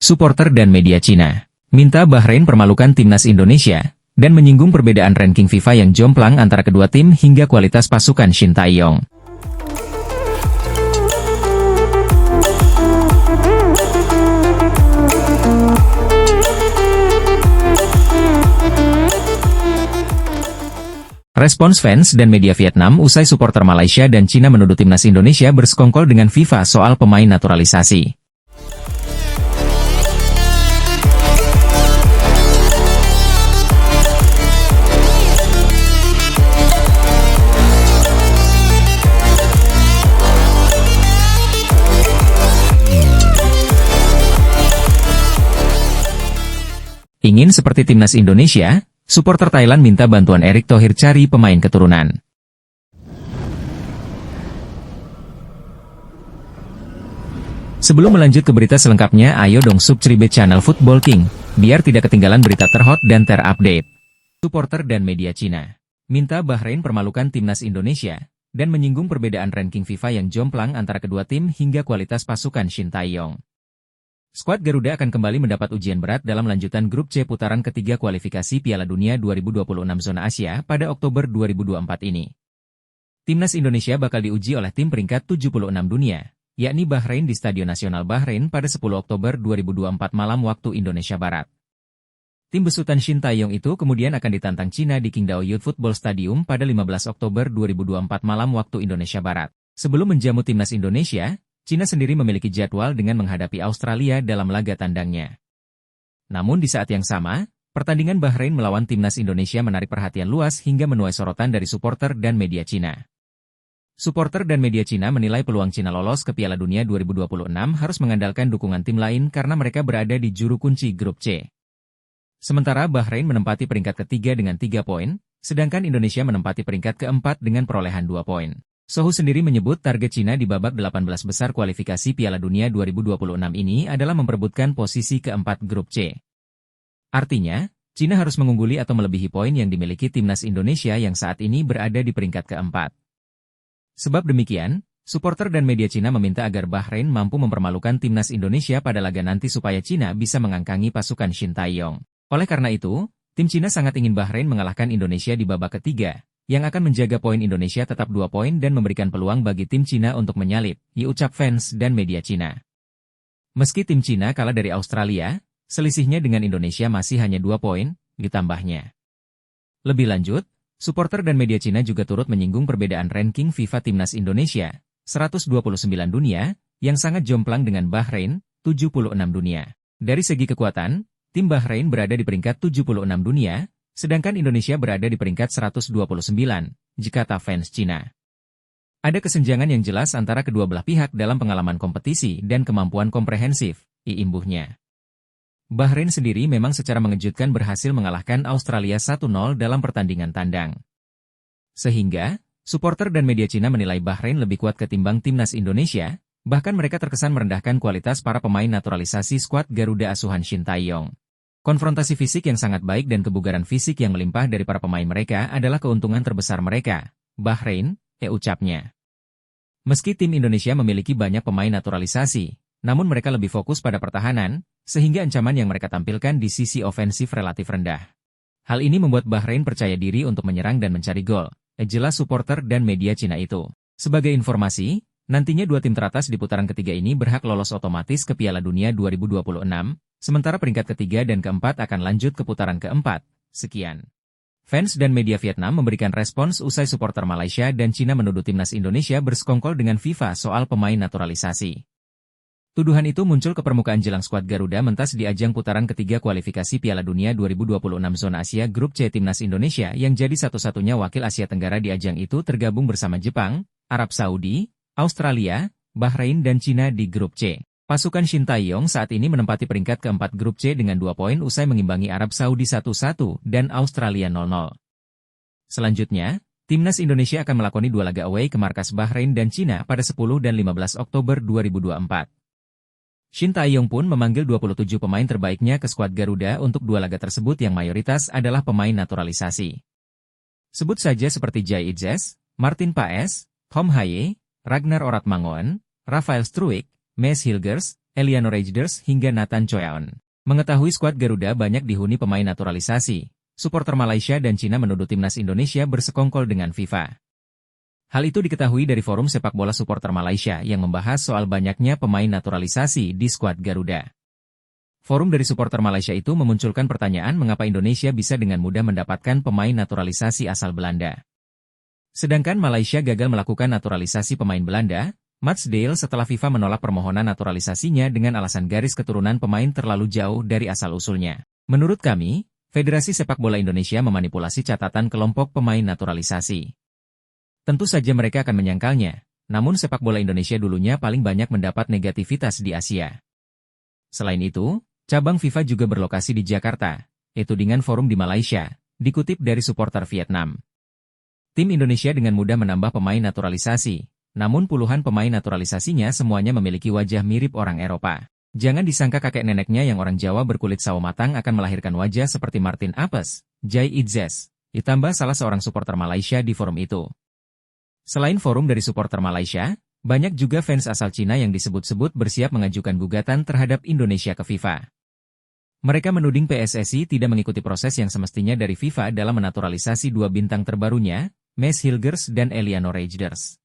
Supporter dan media Cina minta Bahrain permalukan timnas Indonesia dan menyinggung perbedaan ranking FIFA yang jomplang antara kedua tim hingga kualitas pasukan Shin Tae-yong. Respons fans dan media Vietnam usai supporter Malaysia dan Cina menuduh timnas Indonesia bersekongkol dengan FIFA soal pemain naturalisasi. Ingin seperti timnas Indonesia, supporter Thailand minta bantuan Erick Thohir cari pemain keturunan. Sebelum melanjut ke berita selengkapnya, ayo dong subscribe channel Football King, biar tidak ketinggalan berita terhot dan terupdate. Supporter dan media Cina minta Bahrain permalukan timnas Indonesia dan menyinggung perbedaan ranking FIFA yang jomplang antara kedua tim hingga kualitas pasukan Shin Tae-yong. Skuad Garuda akan kembali mendapat ujian berat dalam lanjutan grup C putaran ketiga kualifikasi Piala Dunia 2026 zona Asia pada Oktober 2024 ini. Timnas Indonesia bakal diuji oleh tim peringkat 76 dunia, yakni Bahrain di Stadion Nasional Bahrain pada 10 Oktober 2024 malam waktu Indonesia Barat. Tim besutan Shin Tae-yong itu kemudian akan ditantang Cina di Qingdao Youth Football Stadium pada 15 Oktober 2024 malam waktu Indonesia Barat. Sebelum menjamu timnas Indonesia, Cina sendiri memiliki jadwal dengan menghadapi Australia dalam laga tandangnya. Namun di saat yang sama, pertandingan Bahrain melawan timnas Indonesia menarik perhatian luas hingga menuai sorotan dari supporter dan media Cina. Supporter dan media Cina menilai peluang Cina lolos ke Piala Dunia 2026 harus mengandalkan dukungan tim lain karena mereka berada di juru kunci grup C. Sementara Bahrain menempati peringkat ketiga dengan 3 poin, sedangkan Indonesia menempati peringkat keempat dengan perolehan 2 poin. Sohu sendiri menyebut target Cina di babak 18 besar kualifikasi Piala Dunia 2026 ini adalah memperebutkan posisi keempat grup C. Artinya, Cina harus mengungguli atau melebihi poin yang dimiliki timnas Indonesia yang saat ini berada di peringkat keempat. Sebab demikian, supporter dan media Cina meminta agar Bahrain mampu mempermalukan timnas Indonesia pada laga nanti supaya Cina bisa mengangkangi pasukan Shin Tae-yong. Oleh karena itu, tim Cina sangat ingin Bahrain mengalahkan Indonesia di babak ketiga, yang akan menjaga poin Indonesia tetap 2 poin dan memberikan peluang bagi tim Cina untuk menyalip, diucap fans dan media Cina. Meski tim Cina kalah dari Australia, selisihnya dengan Indonesia masih hanya 2 poin, ditambahnya. Lebih lanjut, supporter dan media Cina juga turut menyinggung perbedaan ranking FIFA timnas Indonesia, 129 dunia, yang sangat jomplang dengan Bahrain, 76 dunia. Dari segi kekuatan, tim Bahrain berada di peringkat 76 dunia, sedangkan Indonesia berada di peringkat 129, kata fans Cina. Ada kesenjangan yang jelas antara kedua belah pihak dalam pengalaman kompetisi dan kemampuan komprehensif, imbuhnya. Bahrain sendiri memang secara mengejutkan berhasil mengalahkan Australia 1-0 dalam pertandingan tandang. Sehingga, supporter dan media Cina menilai Bahrain lebih kuat ketimbang timnas Indonesia, bahkan mereka terkesan merendahkan kualitas para pemain naturalisasi skuad Garuda asuhan Shin Tae-yong. Konfrontasi fisik yang sangat baik dan kebugaran fisik yang melimpah dari para pemain mereka adalah keuntungan terbesar mereka, Bahrain, ucapnya. Meski tim Indonesia memiliki banyak pemain naturalisasi, namun mereka lebih fokus pada pertahanan, sehingga ancaman yang mereka tampilkan di sisi ofensif relatif rendah. Hal ini membuat Bahrain percaya diri untuk menyerang dan mencari gol, jelas supporter dan media Cina itu. Sebagai informasi, nantinya 2 tim teratas di putaran ketiga ini berhak lolos otomatis ke Piala Dunia 2026, sementara peringkat ketiga dan keempat akan lanjut ke putaran keempat. Sekian. Fans dan media Vietnam memberikan respons usai supporter Malaysia dan Cina menuduh timnas Indonesia bersekongkol dengan FIFA soal pemain naturalisasi. Tuduhan itu muncul ke permukaan jelang skuad Garuda mentas di ajang putaran ketiga kualifikasi Piala Dunia 2026 zona Asia grup C timnas Indonesia yang jadi satu-satunya wakil Asia Tenggara di ajang itu tergabung bersama Jepang, Arab Saudi, Australia, Bahrain dan Cina di grup C. Pasukan Shin Tae-yong saat ini menempati peringkat keempat grup C dengan 2 poin usai mengimbangi Arab Saudi 1-1 dan Australia 0-0. Selanjutnya, timnas Indonesia akan melakoni 2 laga away ke markas Bahrain dan Cina pada 10 dan 15 Oktober 2024. Shin Tae-yong pun memanggil 27 pemain terbaiknya ke skuad Garuda untuk 2 laga tersebut yang mayoritas adalah pemain naturalisasi. Sebut saja seperti Jai Itzes, Martin Paes, Tom Haye, Ragnar Oratmangoen, Rafael Struijk, Mes Hilgers, Eliano Rejders hingga Nathan Choeon. Mengetahui skuad Garuda banyak dihuni pemain naturalisasi, supporter Malaysia dan Cina menuduh timnas Indonesia bersekongkol dengan FIFA. Hal itu diketahui dari forum sepak bola supporter Malaysia yang membahas soal banyaknya pemain naturalisasi di skuad Garuda. Forum dari supporter Malaysia itu memunculkan pertanyaan mengapa Indonesia bisa dengan mudah mendapatkan pemain naturalisasi asal Belanda. Sedangkan Malaysia gagal melakukan naturalisasi pemain Belanda, Matsdale setelah FIFA menolak permohonan naturalisasinya dengan alasan garis keturunan pemain terlalu jauh dari asal-usulnya. Menurut kami, Federasi Sepak Bola Indonesia memanipulasi catatan kelompok pemain naturalisasi. Tentu saja mereka akan menyangkalnya, namun sepak bola Indonesia dulunya paling banyak mendapat negativitas di Asia. Selain itu, cabang FIFA juga berlokasi di Jakarta, yaitu dengan forum di Malaysia, dikutip dari supporter Vietnam. Tim Indonesia dengan mudah menambah pemain naturalisasi, namun puluhan pemain naturalisasinya semuanya memiliki wajah mirip orang Eropa. Jangan disangka kakek neneknya yang orang Jawa berkulit sawo matang akan melahirkan wajah seperti Martin Apes, Jai Idzes, ditambah salah seorang supporter Malaysia di forum itu. Selain forum dari supporter Malaysia, banyak juga fans asal Cina yang disebut-sebut bersiap mengajukan gugatan terhadap Indonesia ke FIFA. Mereka menuding PSSI tidak mengikuti proses yang semestinya dari FIFA dalam menaturalisasi dua bintang terbarunya, Maes Hilgers dan Eliano Rejders.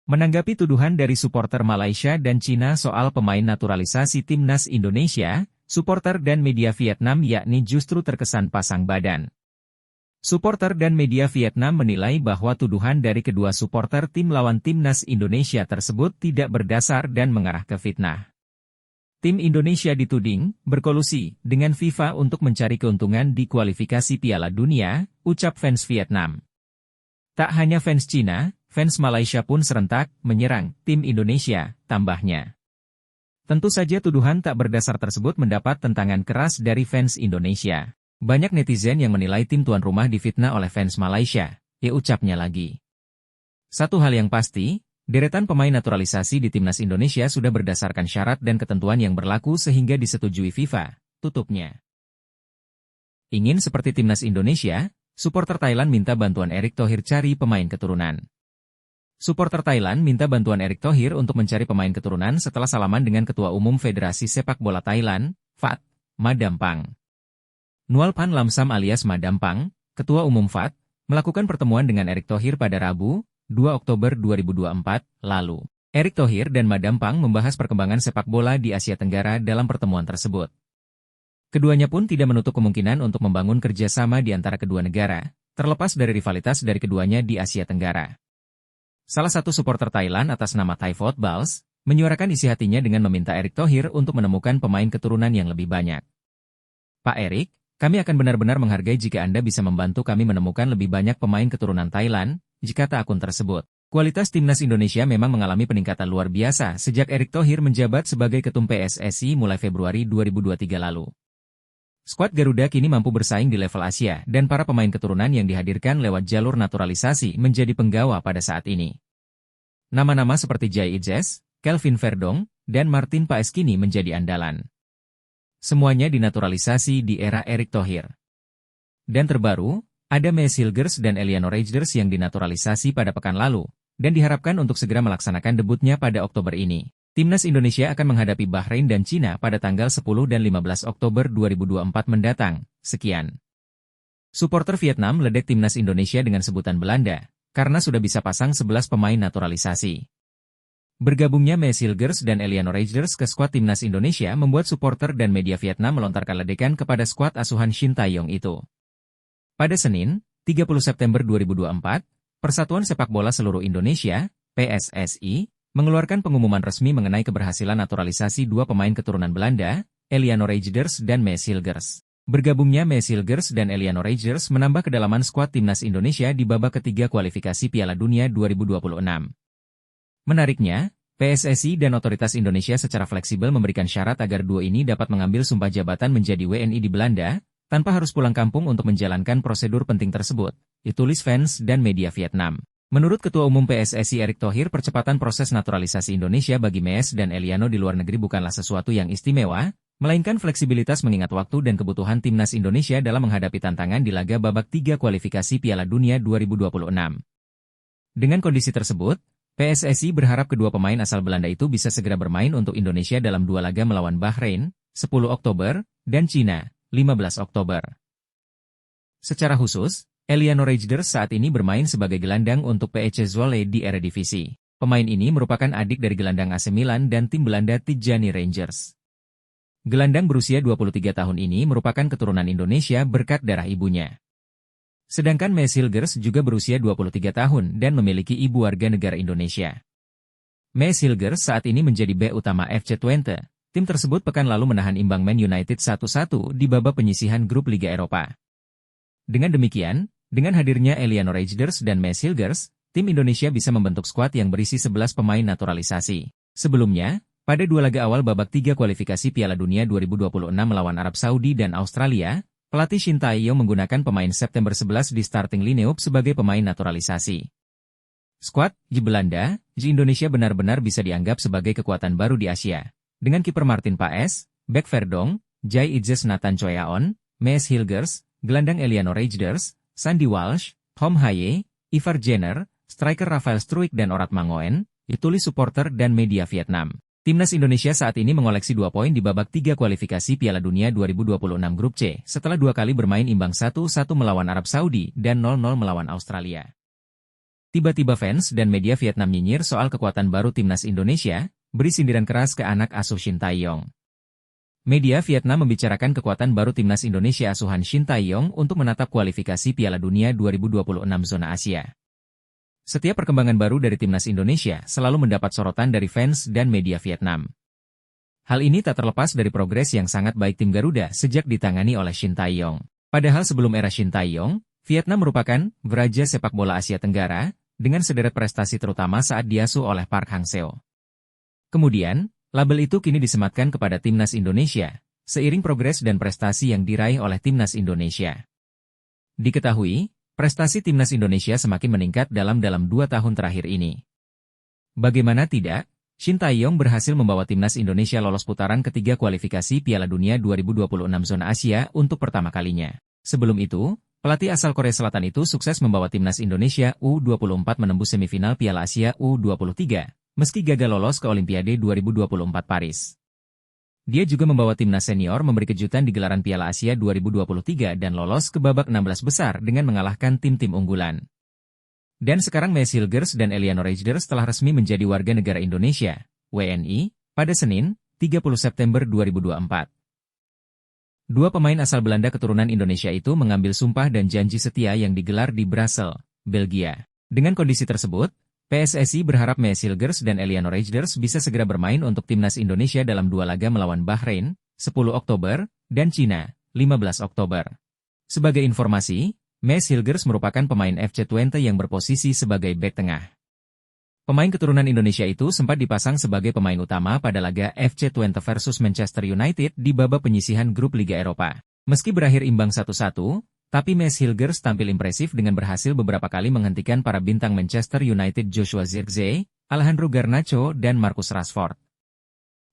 Menanggapi tuduhan dari supporter Malaysia dan Cina soal pemain naturalisasi timnas Indonesia, supporter dan media Vietnam yakni justru terkesan pasang badan. Supporter dan media Vietnam menilai bahwa tuduhan dari kedua supporter tim lawan timnas Indonesia tersebut tidak berdasar dan mengarah ke fitnah. Tim Indonesia dituding berkolusi dengan FIFA untuk mencari keuntungan di kualifikasi Piala Dunia, ucap fans Vietnam. Tak hanya fans Cina, fans Malaysia pun serentak menyerang tim Indonesia, tambahnya. Tentu saja tuduhan tak berdasar tersebut mendapat tentangan keras dari fans Indonesia. Banyak netizen yang menilai tim tuan rumah difitnah oleh fans Malaysia, ucapnya lagi. Satu hal yang pasti, deretan pemain naturalisasi di timnas Indonesia sudah berdasarkan syarat dan ketentuan yang berlaku sehingga disetujui FIFA, tutupnya. Ingin seperti timnas Indonesia, supporter Thailand minta bantuan Erick Thohir cari pemain keturunan. Supporter Thailand minta bantuan Erick Thohir untuk mencari pemain keturunan setelah salaman dengan Ketua Umum Federasi Sepak Bola Thailand, FAT, Madampang. Nual Pan Lamsam alias Madampang, Ketua Umum FAT, melakukan pertemuan dengan Erick Thohir pada Rabu, 2 Oktober 2024, lalu. Erick Thohir dan Madampang membahas perkembangan sepak bola di Asia Tenggara dalam pertemuan tersebut. Keduanya pun tidak menutup kemungkinan untuk membangun kerjasama di antara kedua negara, terlepas dari rivalitas dari keduanya di Asia Tenggara. Salah satu supporter Thailand atas nama Thai Footballs, menyuarakan isi hatinya dengan meminta Erick Thohir untuk menemukan pemain keturunan yang lebih banyak. Pak Erick, kami akan benar-benar menghargai jika Anda bisa membantu kami menemukan lebih banyak pemain keturunan Thailand, kata akun tersebut. Kualitas timnas Indonesia memang mengalami peningkatan luar biasa sejak Erick Thohir menjabat sebagai ketum PSSI mulai Februari 2023 lalu. Skuad Garuda kini mampu bersaing di level Asia dan para pemain keturunan yang dihadirkan lewat jalur naturalisasi menjadi penggawa pada saat ini. Nama-nama seperti Jai Idzes, Kelvin Verdong, dan Martin Paes kini menjadi andalan. Semuanya dinaturalisasi di era Erick Thohir. Dan terbaru, ada Maes Hilgers dan Eliano Rejders yang dinaturalisasi pada pekan lalu, dan diharapkan untuk segera melaksanakan debutnya pada Oktober ini. Timnas Indonesia akan menghadapi Bahrain dan Cina pada tanggal 10 dan 15 Oktober 2024 mendatang. Sekian. Supporter Vietnam ledek Timnas Indonesia dengan sebutan Belanda, karena sudah bisa pasang 11 pemain naturalisasi. Bergabungnya Maes Hilgers dan Eliano Rejders ke skuad Timnas Indonesia membuat supporter dan media Vietnam melontarkan ledekan kepada skuad asuhan Shin Tae-yong itu. Pada Senin, 30 September 2024, Persatuan Sepak Bola Seluruh Indonesia, PSSI, mengeluarkan pengumuman resmi mengenai keberhasilan naturalisasi dua pemain keturunan Belanda, Eliano Rejders dan Maes Hilgers. Bergabungnya Maes Hilgers dan Eliano Rejders menambah kedalaman skuad timnas Indonesia di babak ketiga kualifikasi Piala Dunia 2026. Menariknya, PSSI dan otoritas Indonesia secara fleksibel memberikan syarat agar dua ini dapat mengambil sumpah jabatan menjadi WNI di Belanda, tanpa harus pulang kampung untuk menjalankan prosedur penting tersebut, ditulis fans dan media Vietnam. Menurut Ketua Umum PSSI Erick Thohir, percepatan proses naturalisasi Indonesia bagi Maes dan Eliano di luar negeri bukanlah sesuatu yang istimewa, melainkan fleksibilitas mengingat waktu dan kebutuhan timnas Indonesia dalam menghadapi tantangan di laga babak 3 kualifikasi Piala Dunia 2026. Dengan kondisi tersebut, PSSI berharap kedua pemain asal Belanda itu bisa segera bermain untuk Indonesia dalam dua laga melawan Bahrain, 10 Oktober, dan Cina, 15 Oktober. Secara khusus, Eliano Reijnders saat ini bermain sebagai gelandang untuk PEC Zwolle di Eredivisie. Pemain ini merupakan adik dari gelandang AC Milan dan tim Belanda Tidjane Rangers. Gelandang berusia 23 tahun ini merupakan keturunan Indonesia berkat darah ibunya. Sedangkan Mees Hilgers juga berusia 23 tahun dan memiliki ibu warga negara Indonesia. Mees Hilgers saat ini menjadi bek utama FC Twente. Tim tersebut pekan lalu menahan imbang Man United 1-1 di babak penyisihan grup Liga Eropa. Dengan demikian, dengan hadirnya Eliano Reijnders dan Mees Hilgers, tim Indonesia bisa membentuk skuad yang berisi 11 pemain naturalisasi. Sebelumnya, pada dua laga awal babak 3 kualifikasi Piala Dunia 2026 melawan Arab Saudi dan Australia, pelatih Shin Tae-yong menggunakan pemain September 11 di starting lineup sebagai pemain naturalisasi. Skuad J Belanda, J Indonesia benar-benar bisa dianggap sebagai kekuatan baru di Asia. Dengan kiper Martin Paes, bek Verdong, Jai Idzes Nathan Choyaon, Mees Hilgers, gelandang Eliano Reijnders, Sandy Walsh, Hom Haye, Ivar Jenner, striker Rafael Struijk dan Orat Mangoen, ditulis supporter dan media Vietnam. Timnas Indonesia saat ini mengoleksi 2 poin di babak 3 kualifikasi Piala Dunia 2026 Grup C setelah 2 kali bermain imbang 1-1 melawan Arab Saudi dan 0-0 melawan Australia. Tiba-tiba fans dan media Vietnam nyinyir soal kekuatan baru Timnas Indonesia, beri sindiran keras ke anak asuh Shin Tae-yong. Media Vietnam membicarakan kekuatan baru Timnas Indonesia asuhan Shin Tae-yong untuk menatap kualifikasi Piala Dunia 2026 zona Asia. Setiap perkembangan baru dari Timnas Indonesia selalu mendapat sorotan dari fans dan media Vietnam. Hal ini tak terlepas dari progres yang sangat baik tim Garuda sejak ditangani oleh Shin Tae-yong. Padahal sebelum era Shin Tae-yong, Vietnam merupakan raja sepak bola Asia Tenggara, dengan sederet prestasi terutama saat diasuh oleh Park Hang-seo. Kemudian, label itu kini disematkan kepada Timnas Indonesia, seiring progres dan prestasi yang diraih oleh Timnas Indonesia. Diketahui, prestasi Timnas Indonesia semakin meningkat dalam 2 tahun terakhir ini. Bagaimana tidak, Shin Tae-yong berhasil membawa Timnas Indonesia lolos putaran ketiga kualifikasi Piala Dunia 2026 zona Asia untuk pertama kalinya. Sebelum itu, pelatih asal Korea Selatan itu sukses membawa Timnas Indonesia U24 menembus semifinal Piala Asia U23, meski gagal lolos ke Olimpiade 2024 Paris. Dia juga membawa timnas senior memberi kejutan di gelaran Piala Asia 2023 dan lolos ke babak 16 besar dengan mengalahkan tim-tim unggulan. Dan sekarang Mees Hilgers dan Eliano Reijnders telah resmi menjadi warga negara Indonesia, WNI, pada Senin, 30 September 2024. Dua pemain asal Belanda keturunan Indonesia itu mengambil sumpah dan janji setia yang digelar di Brussels, Belgia. Dengan kondisi tersebut, PSSI berharap Mees Hilgers dan Eliano Reijnders bisa segera bermain untuk Timnas Indonesia dalam dua laga melawan Bahrain, 10 Oktober, dan Cina, 15 Oktober. Sebagai informasi, Mees Hilgers merupakan pemain FC Twente yang berposisi sebagai bek tengah. Pemain keturunan Indonesia itu sempat dipasang sebagai pemain utama pada laga FC Twente versus Manchester United di babak penyisihan grup Liga Eropa. Meski berakhir imbang 1-1, tapi Mees Hilgers tampil impresif dengan berhasil beberapa kali menghentikan para bintang Manchester United Joshua Zirkzee, Alejandro Garnacho dan Marcus Rashford.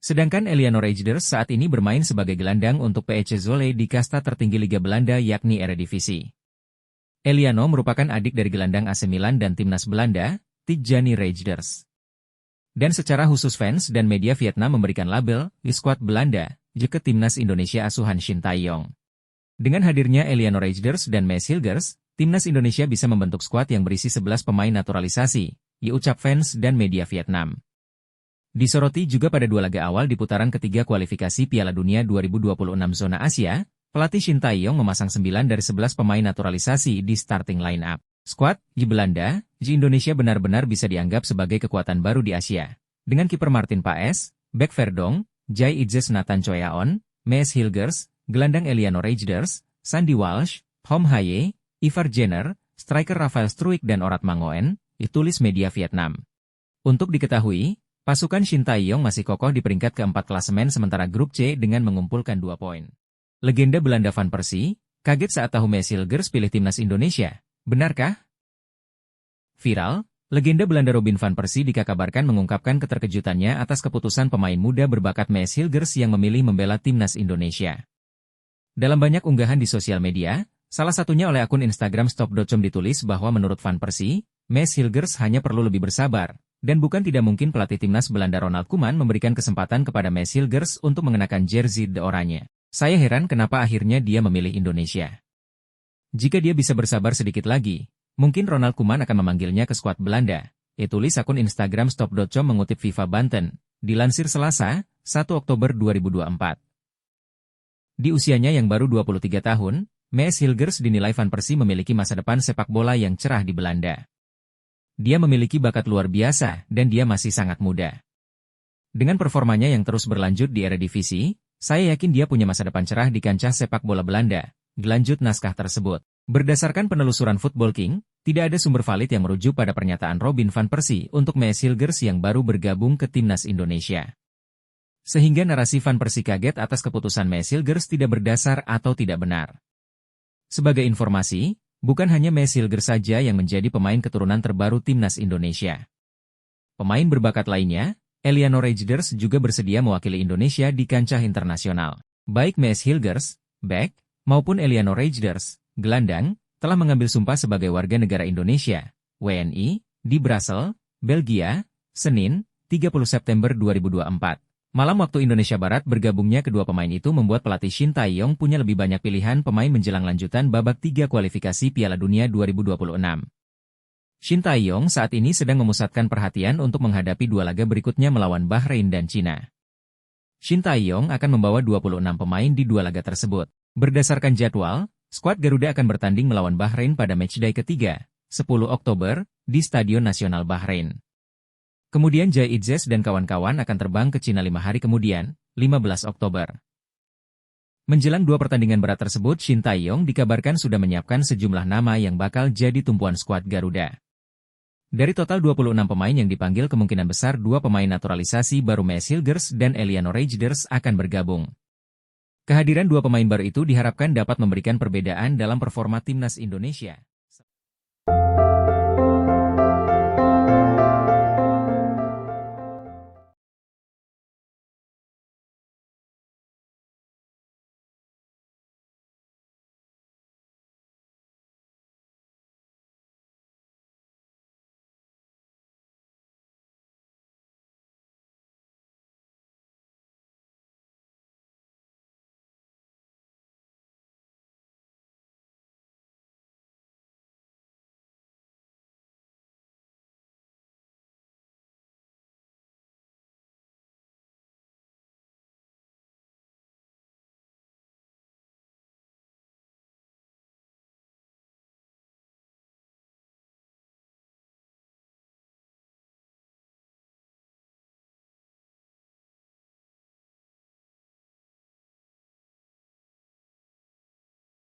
Sedangkan Eliano Reijnders saat ini bermain sebagai gelandang untuk PEC Zwolle di kasta tertinggi Liga Belanda yakni Eredivisie. Eliano merupakan adik dari gelandang AC Milan dan timnas Belanda, Tidjane Rangers. Dan secara khusus fans dan media Vietnam memberikan label di skuad Belanda ke timnas Indonesia asuhan Shin Tae-yong. Dengan hadirnya Eliano Reijnders dan Mees Hilgers, Timnas Indonesia bisa membentuk skuad yang berisi 11 pemain naturalisasi, diucap fans dan media Vietnam. Disoroti juga pada dua laga awal di putaran ketiga kualifikasi Piala Dunia 2026 zona Asia, pelatih Shin Tae-yong memasang 9 dari 11 pemain naturalisasi di starting line-up. Skuad J Belanda, J Indonesia benar-benar bisa dianggap sebagai kekuatan baru di Asia. Dengan kiper Martin Paes, bek Verdong, Jai Idzes Nathan Choyaon, Mees Hilgers, gelandang Eliano Reijnders, Sandy Walsh, Hom Haye, Ivar Jenner, striker Rafael Struijk dan Orat Mangoen, ditulis media Vietnam. Untuk diketahui, pasukan Shin Tae-yong masih kokoh di peringkat keempat klasemen sementara grup C dengan mengumpulkan 2 poin. Legenda Belanda Van Persie, kaget saat tahu Mees Hilgers pilih timnas Indonesia. Benarkah? Viral, legenda Belanda Robin van Persie dikabarkan mengungkapkan keterkejutannya atas keputusan pemain muda berbakat Mees Hilgers yang memilih membela timnas Indonesia. Dalam banyak unggahan di sosial media, salah satunya oleh akun Instagram stop.com ditulis bahwa menurut Van Persie, Mees Hilgers hanya perlu lebih bersabar, Dan bukan tidak mungkin pelatih timnas Belanda Ronald Koeman memberikan kesempatan kepada Maes Hilgers untuk mengenakan jersey The Oranje. Saya heran kenapa akhirnya dia memilih Indonesia. Jika dia bisa bersabar sedikit lagi, mungkin Ronald Koeman akan memanggilnya ke skuad Belanda. Tulis akun Instagram Stop.com mengutip FIFA Banten, dilansir Selasa, 1 Oktober 2024. Di usianya yang baru 23 tahun, Maes Hilgers dinilai Van Persie memiliki masa depan sepak bola yang cerah di Belanda. Dia memiliki bakat luar biasa dan dia masih sangat muda. Dengan performanya yang terus berlanjut di Eredivisie, saya yakin dia punya masa depan cerah di kancah sepak bola Belanda, gelanjut naskah tersebut. Berdasarkan penelusuran Football King, tidak ada sumber valid yang merujuk pada pernyataan Robin van Persie untuk Maes Hilgers yang baru bergabung ke timnas Indonesia. Sehingga narasi Van Persie kaget atas keputusan Maes Hilgers tidak berdasar atau tidak benar. Sebagai informasi, bukan hanya Maes Hilgers saja yang menjadi pemain keturunan terbaru timnas Indonesia. Pemain berbakat lainnya, Eliano Rejders juga bersedia mewakili Indonesia di kancah internasional. Baik Maes Hilgers, back, maupun Eliano Rejders, gelandang, telah mengambil sumpah sebagai warga negara Indonesia, WNI, di Brussels, Belgia, Senin, 30 September 2024. Malam waktu Indonesia Barat bergabungnya kedua pemain itu membuat pelatih Shin Tae-yong punya lebih banyak pilihan pemain menjelang lanjutan babak 3 kualifikasi Piala Dunia 2026. Shin Tae-yong saat ini sedang memusatkan perhatian untuk menghadapi dua laga berikutnya melawan Bahrain dan Cina. Shin Tae-yong akan membawa 26 pemain di dua laga tersebut. Berdasarkan jadwal, skuad Garuda akan bertanding melawan Bahrain pada matchday ketiga, 10 Oktober, di Stadion Nasional Bahrain. Kemudian Jai Idzes dan kawan-kawan akan terbang ke Cina 5 hari kemudian, 15 Oktober. Menjelang dua pertandingan berat tersebut, Shin Tae-yong dikabarkan sudah menyiapkan sejumlah nama yang bakal jadi tumpuan skuad Garuda. Dari total 26 pemain yang dipanggil, kemungkinan besar dua pemain naturalisasi baru Maes Hilgers dan Eliano Rejders akan bergabung. Kehadiran dua pemain baru itu diharapkan dapat memberikan perbedaan dalam performa timnas Indonesia.